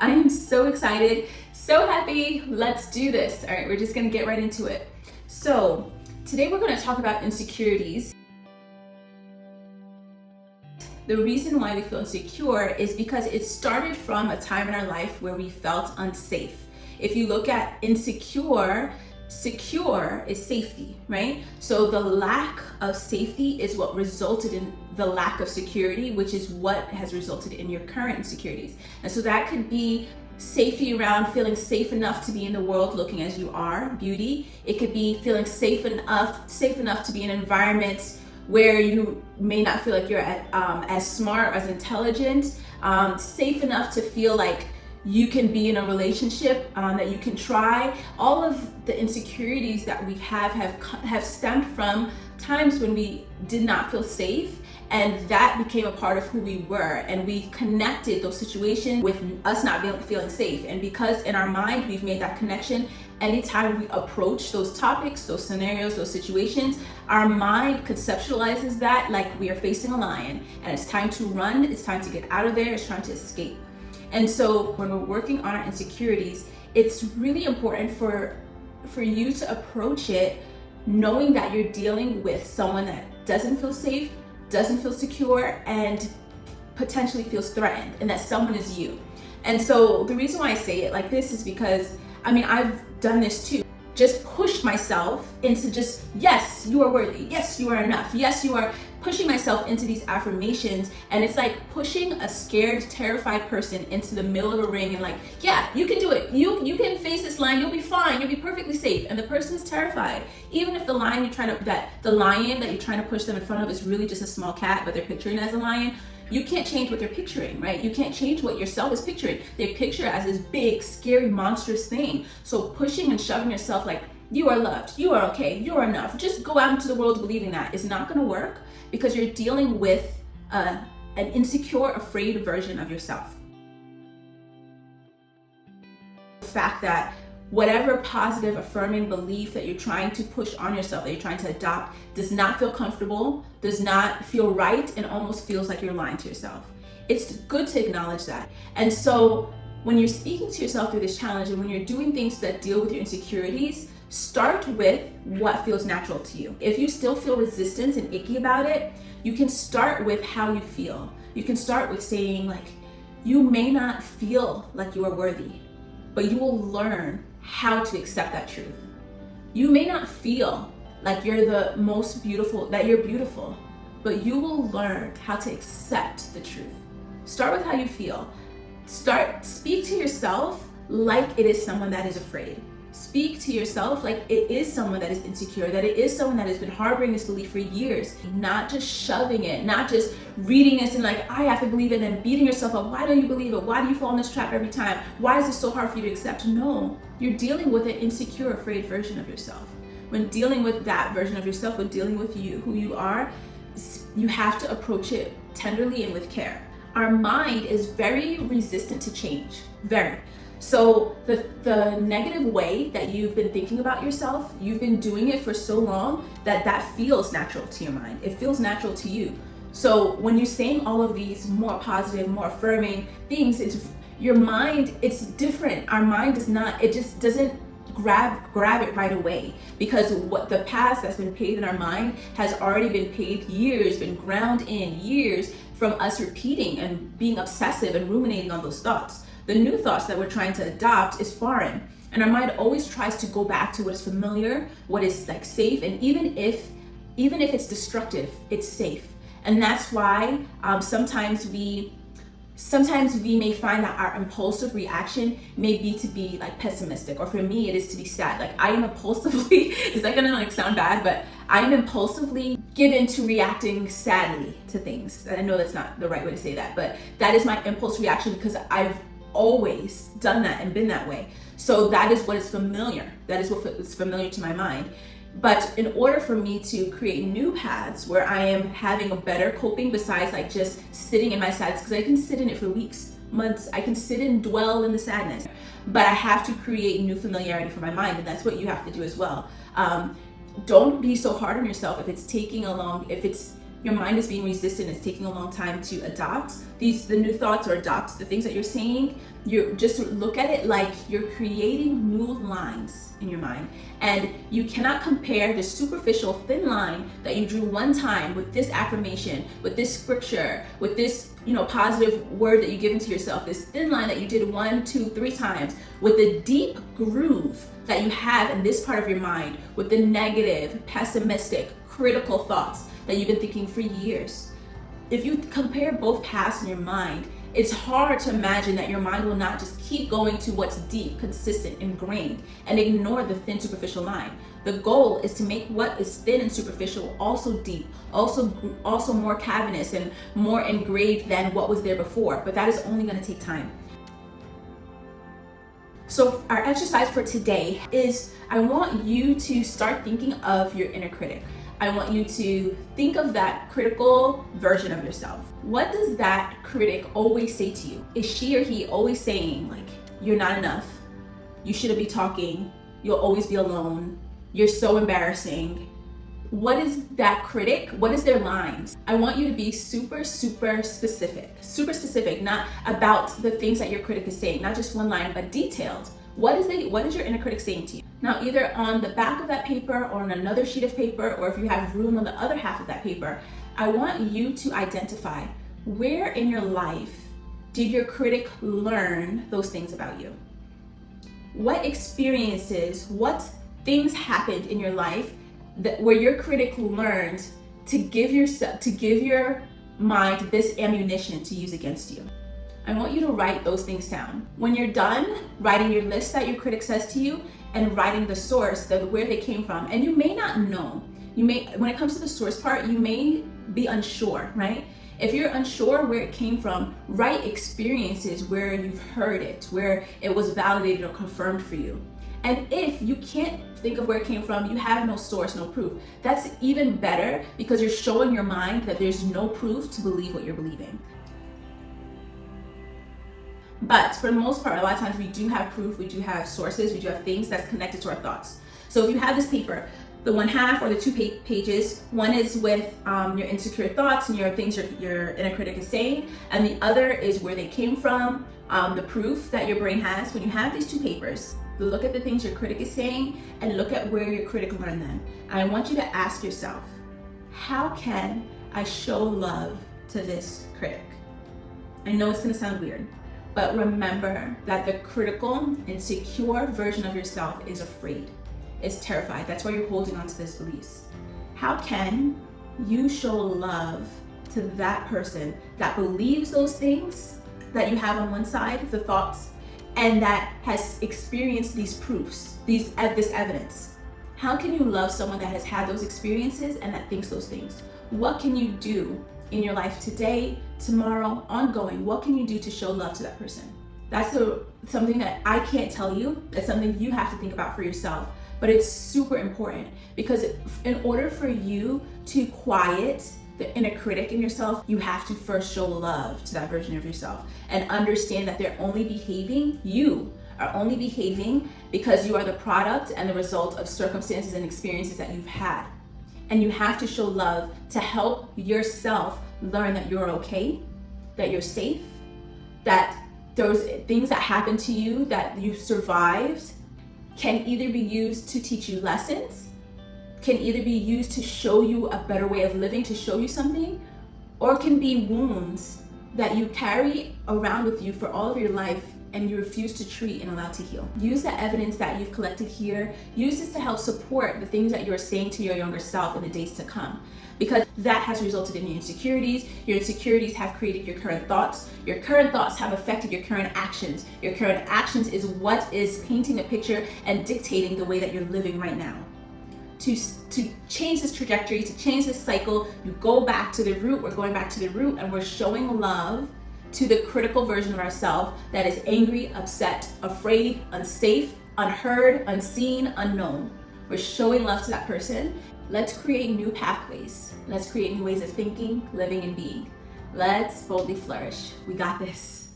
I am so excited, so happy. Let's do this. All right, we're just gonna get right into it. So today we're gonna talk about insecurities. The reason why we feel insecure is because it started from a time in our life where we felt unsafe. If you look at insecure, secure is safety, right? So the lack of safety is what resulted in the lack of security, which is what has resulted in your current insecurities. And so that could be safety around feeling safe enough to be in the world looking as you are, beauty. It could be feeling safe enough to be in environments where you may not feel like you're as smart, as intelligent, safe enough to feel like you can be in a relationship, that you can try. All of the insecurities that we have stemmed from times when we did not feel safe, and that became a part of who we were, and we connected those situations with us not feeling safe. And because in our mind we've made that connection, anytime we approach those topics, those scenarios, those situations, our mind conceptualizes that like we are facing a lion and it's time to run, it's time to get out of there, it's time to escape. And so when we're working on our insecurities, it's really important for you to approach it knowing that you're dealing with someone that doesn't feel safe, doesn't feel secure, and potentially feels threatened, and that someone is you. And so the reason why I say it like this is because, I've done this too. Just pushed myself into just, yes, you are worthy. Yes, you are enough. Yes, you are, pushing myself into these affirmations. And it's like pushing a scared, terrified person into the middle of a ring and like, yeah, you can do it. You can face this lion. You'll be fine. You'll be perfectly safe. And the person's terrified. Even if the lion the lion that you're trying to push them in front of is really just a small cat, but they're picturing it as a lion. You can't change what they're picturing, right? You can't change what yourself is picturing. They picture it as this big, scary, monstrous thing. So pushing and shoving yourself like, you are loved, you are okay, you're enough. Just go out into the world believing that is not gonna work, because you're dealing with an insecure, afraid version of yourself. The fact that whatever positive, affirming belief that you're trying to push on yourself, that you're trying to adopt, does not feel comfortable, does not feel right, and almost feels like you're lying to yourself. It's good to acknowledge that. And so when you're speaking to yourself through this challenge, and when you're doing things that deal with your insecurities, start with what feels natural to you. If you still feel resistance and icky about it, you can start with how you feel. You can start with saying like, you may not feel like you are worthy, but you will learn how to accept that truth. You may not feel like you're the most beautiful, that you're beautiful, but you will learn how to accept the truth. Start with how you feel. Speak to yourself like it is someone that is afraid. Speak to yourself like it is someone that is insecure, that it is someone that has been harboring this belief for years, not just shoving it, not just reading this and like, I have to believe it, and then beating yourself up. Why don't you believe it? Why do you fall in this trap every time? Why is this so hard for you to accept? No, you're dealing with an insecure, afraid version of yourself. When dealing with that version of yourself, when dealing with you, who you are, you have to approach it tenderly and with care. Our mind is very resistant to change, very. So the negative way that you've been thinking about yourself, you've been doing it for so long that feels natural to your mind. It feels natural to you. So when you're saying all of these more positive, more affirming things, your mind, it's different. Our mind does not, it just doesn't grab it right away, because what the past that's been paid in our mind has already been paid years, been ground in years from us repeating and being obsessive and ruminating on those thoughts. The new thoughts that we're trying to adopt is foreign, and our mind always tries to go back to what is familiar, what is like safe, and even if it's destructive, it's safe. And that's why sometimes we may find that our impulsive reaction may be to be like pessimistic, or for me it is to be sad. Like I am impulsively, is that gonna like sound bad, but I am impulsively given to reacting sadly to things. And I know that's not the right way to say that, but that is my impulse reaction because I've always done that and been that way. So that is what is familiar. That is what is familiar to my mind. But in order for me to create new paths where I am having a better coping besides like just sitting in my sadness, because I can sit in it for weeks, months, I can sit and dwell in the sadness, but I have to create new familiarity for my mind, and that's what you have to do as well. Don't be so hard on yourself if it's taking a long, if it's your mind is being resistant, it's taking a long time to adopt the new thoughts or adopt the things that you're saying, you just look at it like you're creating new lines in your mind. And you cannot compare the superficial thin line that you drew one time with this affirmation, with this scripture, with this positive word that you give into yourself, this thin line that you did 1, 2, 3 times, with the deep groove that you have in this part of your mind, with the negative, pessimistic, critical thoughts that you've been thinking for years. If you compare both paths in your mind, it's hard to imagine that your mind will not just keep going to what's deep, consistent, ingrained, and ignore the thin, superficial line. The goal is to make what is thin and superficial also deep, also more cavernous and more engraved than what was there before. But that is only going to take time. So our exercise for today is, I want you to start thinking of your inner critic. I want you to think of that critical version of yourself. What does that critic always say to you? Is she or he always saying, like, you're not enough, you shouldn't be talking, you'll always be alone, you're so embarrassing? What is that critic? What is their lines? I want you to be super specific, not about the things that your critic is saying, not just one line, but detailed. What is your inner critic saying to you? Now, either on the back of that paper or on another sheet of paper, or if you have room on the other half of that paper, I want you to identify where in your life did your critic learn those things about you? What experiences, what things happened in your life where your critic learned to give your mind this ammunition to use against you? I want you to write those things down. When you're done writing your list that your critic says to you and writing the source, where they came from, and you may not know, when it comes to the source part, you may be unsure, right? If you're unsure where it came from, write experiences where you've heard it, where it was validated or confirmed for you. And if you can't think of where it came from, you have no source, no proof, that's even better, because you're showing your mind that there's no proof to believe what you're believing. But for the most part, a lot of times we do have proof, we do have sources, we do have things that's connected to our thoughts. So if you have this paper, the one half or the 2 pages, one is with your insecure thoughts and your things your inner critic is saying, and the other is where they came from, the proof that your brain has. When you have these 2 papers, look at the things your critic is saying and look at where your critic learned them. And I want you to ask yourself, how can I show love to this critic? I know it's gonna sound weird, but remember that the critical, insecure version of yourself is afraid, is terrified. That's why you're holding on to these beliefs. How can you show love to that person that believes those things that you have on one side, the thoughts, and that has experienced these proofs, this evidence? How can you love someone that has had those experiences and that thinks those things? What can you do in your life today, tomorrow, ongoing? What can you do to show love to that person? That's something that I can't tell you. That's something you have to think about for yourself. But it's super important, because in order for you to quiet the inner critic in yourself, you have to first show love to that version of yourself and understand that you are only behaving because you are the product and the result of circumstances and experiences that you've had. And you have to show love to help yourself learn that you're okay, that you're safe, that those things that happened to you that you survived can either be used to teach you lessons, can either be used to show you a better way of living, to show you something, or can be wounds that you carry around with you for all of your life and you refuse to treat and allow to heal. Use the evidence that you've collected here. Use this to help support the things that you're saying to your younger self in the days to come, because that has resulted in your insecurities. Your insecurities have created your current thoughts. Your current thoughts have affected your current actions. Your current actions is what is painting a picture and dictating the way that you're living right now. To change this trajectory, to change this cycle, you go back to the root. We're going back to the root, and we're showing love to the critical version of ourselves that is angry, upset, afraid, unsafe, unheard, unseen, unknown. We're showing love to that person. Let's create new pathways. Let's create new ways of thinking, living, and being. Let's boldly flourish. We got this.